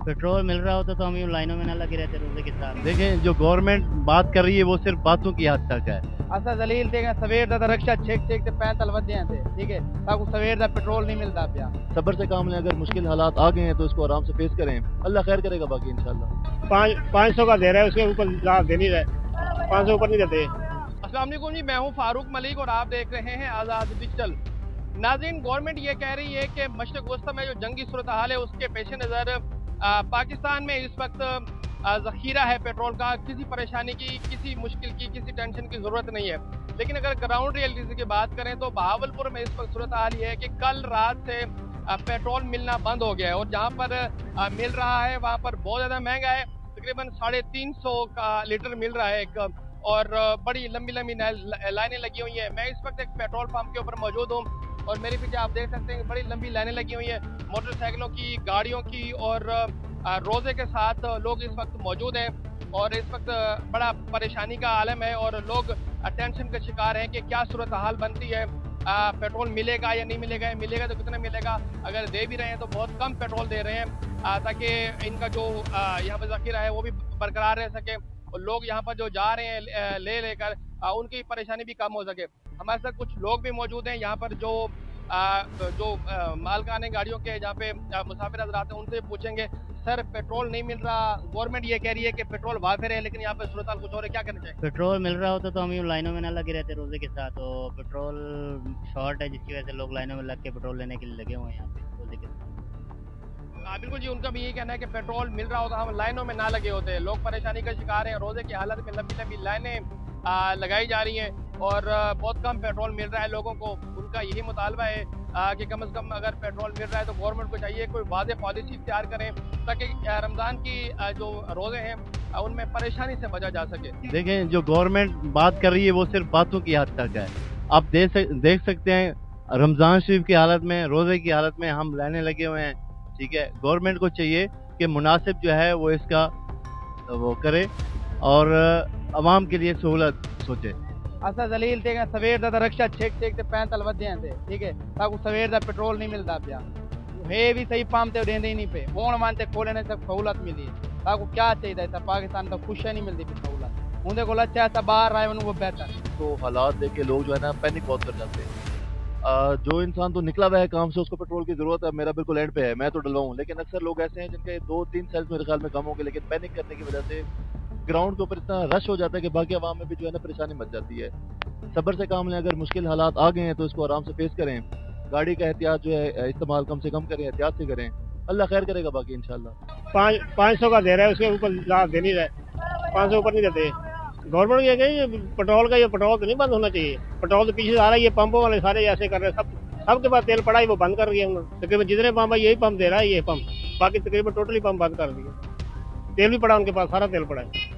Petrol मिल रहा होता तो हम यूँ लाइनों में ना लगे रहते रोजे के साथ। देखें, जो गवर्नमेंट बात कर रही है वो सिर्फ बातों की हद तक है। असा दलील थे सवेर दा रक्षा छेक छेक ते पैंतल वधिया थे, ठीक है, ताकि सवेर दा पेट्रोल नहीं मिलता पिया। सब्र से काम लें, अगर मुश्किल हालात आ गए हैं तो इसको आराम से फेस करें, अल्लाह खैर करेगा बाकी इंशाल्लाह। 500 का दे रहा है, उसके ऊपर दे नहीं रहे, 500 ऊपर नहीं देते। अस्सलाम वालेकुम जी, मैं हूं फारूक मलिक और आप देख रहे हैं आज़ाद डिजिटल। नाज़रीन, गवर्नमेंट ये कह रही है कि मशरक़ वस्ती में जो जंगी सूरत हाल है उसके पेश नज़र पाकिस्तान में इस वक्त ज़ख़ीरा है पेट्रोल का। किसी परेशानी की, किसी मुश्किल की, किसी टेंशन की ज़रूरत नहीं है। लेकिन अगर ग्राउंड रियलिटी की बात करें तो बहावलपुर में इस वक्त सूरत हाल ये है कि कल रात से पेट्रोल मिलना बंद हो गया है और जहाँ पर मिल रहा है वहाँ पर बहुत ज़्यादा महंगा है। तकरीबन 350 का लीटर मिल रहा है एक, और बड़ी लंबी लंबी लाइनें लगी हुई हैं। मैं इस वक्त एक पेट्रोल पंप के ऊपर मौजूद हूँ और मेरे पीछे आप देख सकते हैं बड़ी लंबी लाइनें लगी हुई हैं मोटरसाइकिलों की, गाड़ियों की, और रोज़े के साथ लोग इस वक्त मौजूद हैं और इस वक्त बड़ा परेशानी का आलम है और लोग टेंशन के शिकार हैं कि क्या सूरत हाल बनती है, पेट्रोल मिलेगा या नहीं मिलेगा, मिलेगा तो कितना मिलेगा, अगर दे भी रहे हैं तो बहुत कम पेट्रोल दे रहे हैं ताकि इनका जो यहाँ पर ज़ख़ीरा है वो भी बरकरार रह सके और लोग यहाँ पर जो जा रहे हैं ले लेकर उनकी परेशानी भी कम हो सके। हमारे साथ कुछ लोग भी मौजूद हैं यहाँ पर जो मालकाने गाड़ियों के जहाँ पे मुसाफिर हज़रात हैं, उनसे पूछेंगे सर पेट्रोल नहीं मिल रहा, गवर्नमेंट ये कह रही है कि पेट्रोल वाफिर है, लेकिन यहाँ पे सूरत हाल कुछ और है, क्या करना चाहिए? पेट्रोल मिल रहा होता तो हम यूँ लाइनों में ना लगे रहते रोजे के साथ। तो पेट्रोल शॉर्ट है जिसकी वजह से लोग लाइनों में लग के पेट्रोल लेने के लिए लगे हुए हैं यहाँ पे रोजे के साथ। बिल्कुल जी, उनका भी यही कहना है कि पेट्रोल मिल रहा होता हम लाइनों में ना लगे होते। लोग परेशानी का शिकार हैं, रोजे की हालत में लंबी लंबी लाइनें लगाई जा रही हैं और बहुत कम पेट्रोल मिल रहा है लोगों को। उनका यही मुतालबा है कि कम से कम अगर पेट्रोल मिल रहा है तो गवर्नमेंट को चाहिए कोई वाज़ेह पॉलिसी तैयार करें ताकि रमज़ान की जो रोज़े हैं उनमें परेशानी से बचा जा सके। देखें, जो गवर्नमेंट बात कर रही है वो सिर्फ बातों की हद तक है। आप देख सकते हैं रमज़ान शरीफ की हालत में, रोज़े की हालत में हम लाइनें लगे हुए हैं, ठीक है। गवर्नमेंट को चाहिए कि मुनासिब जो है वो इसका वो करे और अवाम के लिए सहूलत सोचे। असा दलील थे सवेर दा रक्षा छेक छेक ते पैंतल वधिया थे, ठीक है, ताकि सवेर दा पेट्रोल नहीं मिलता पिया। है भी सही पंप ते देंदे ही नहीं पे, हुण वन ते खोलने से सहूलत मिली, ताकि क्या चाहिए था पाकिस्तान तो खुशी नहीं मिलती पे सहूलत। उनके को अच्छा ऐसा बाहर आए वो बेहतर। तो हालात देख के लोग जो है ना पैनिक बहुत कर जाते हैं। जो इंसान तो निकला हुआ है काम से, उसको पेट्रोल की जरूरत है, मेरा बिल्कुल एंड पे है, मैं तो डलवाऊं, लेकिन अक्सर लोग ऐसे हैं जिनके 2-3 सेल्स मेरे ख्याल में कम होंगे, लेकिन पैनिक करने की वजह से ग्राउंड के ऊपर इतना रश हो जाता है कि बाकी आवाम में भी जो है ना परेशानी मच जाती है। सब्र से काम लें, अगर मुश्किल हालात आ गए हैं तो इसको आराम से फेस करें, गाड़ी का एहतियात जो है इस्तेमाल कम से कम करें, एहतियात से करें, अल्लाह खैर करेगा बाकी इंशाल्लाह। 500 का दे रहा है, उसके ऊपर दे नहीं रहे, 500 ऊपर नहीं देते। गवर्नमेंट ये कही पेट्रोल का, ये पेट्रोल तो नहीं बंद होना चाहिए। पेट्रोल तो पीछे आ रहा है, ये पंपों वाले सारे ऐसे कर रहे हैं, सबके पास तेल पड़ा है वो बंद कर रही है उन्होंने। तकरीबन जितने पंप है यही पंप दे रहा है, ये पंप, बाकी तकरीबन टोटली पंप बंद कर दिए। तेल भी पड़ा उनके पास, सारा तेल पड़ा है।